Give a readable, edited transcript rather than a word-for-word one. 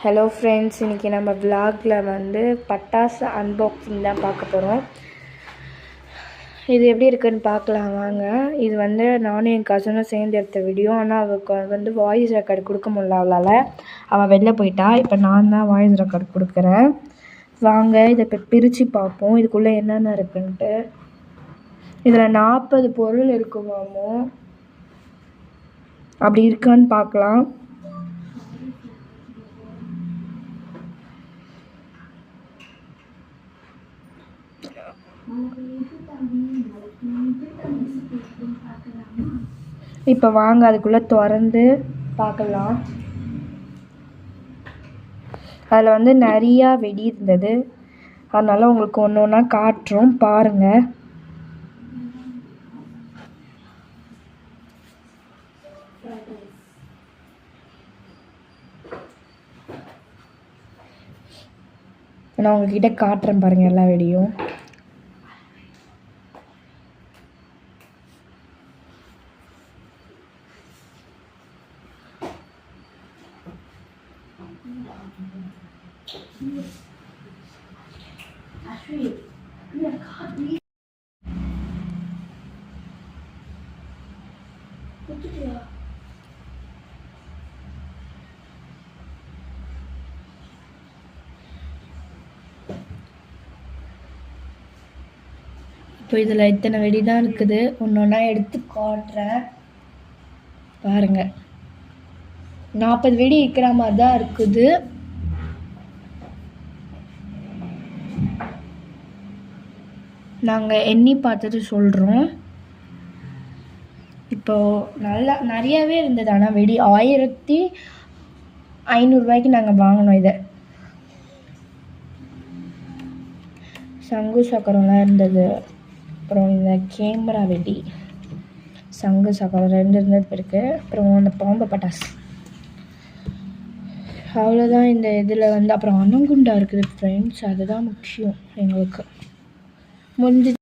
Hello friends, இன்றைக்கி நம்ம விலாகில் வந்து பட்டாசு அன்பாக்சிங் தான் பார்க்க போகிறோம். இது எப்படி இருக்குதுன்னு பார்க்கலாம் வாங்க. இது வந்து நானும் என் கசனும் சேர்ந்து எடுத்த வீடியோ. ஆனால் அவளுக்கு வந்து வாய்ஸ் ரெக்கார்டு கொடுக்க முடியல, அவளால். அவள் வெளில போயிட்டா. இப்போ நான் தான் வாய்ஸ் ரெக்கார்டு கொடுக்குறேன். வாங்க இதை இப்போ பிரித்து பார்ப்போம் இதுக்குள்ளே என்னென்ன இருக்குன்ட்டு. இதில் 40 பொருள் இருக்குமாமோ, அப்படி இருக்கான்னு பார்க்கலாம். இப்போ வாங்க அதுக்குள்ளே திறந்து பார்க்கலாம். அதில் வந்து நிறையா வெடி இருந்தது, அதனால் உங்களுக்கு ஒன்று ஒன்றா காட்டுறோம் பாருங்கள். நான் உங்ககிட்ட காட்டுறேன் பாருங்கள் எல்லா வெடியும். இப்போ இதில் இத்தனை வெடி தான் இருக்குது. ஒன்று ஒன்றா எடுத்து காட்டுறேன் பாருங்கள். 40 வெடி இருக்கிற மாதிரி தான் இருக்குது. நாங்கள் எண்ணி பார்த்துட்டு சொல்கிறோம். இப்போது நிறையாவே இருந்தது. ஆனால் வெடி 1500 ரூபாய்க்கு நாங்கள் வாங்கினோம். இதை சங்கு சக்கரம்லாம் இருந்தது. அப்புறம் இந்த கேமரா வெடி, சங்கு சக்கரம் 2 இருந்தது இருக்குது. அப்புறம் அந்த பாம்பு பட்டாசு, அவ்வளோதான். இந்த இதில் வந்து அப்புறம் அணங்குண்டா இருக்குது ஃப்ரெண்ட்ஸ், அதுதான் முக்கியம் எங்களுக்கு. முடிஞ்சு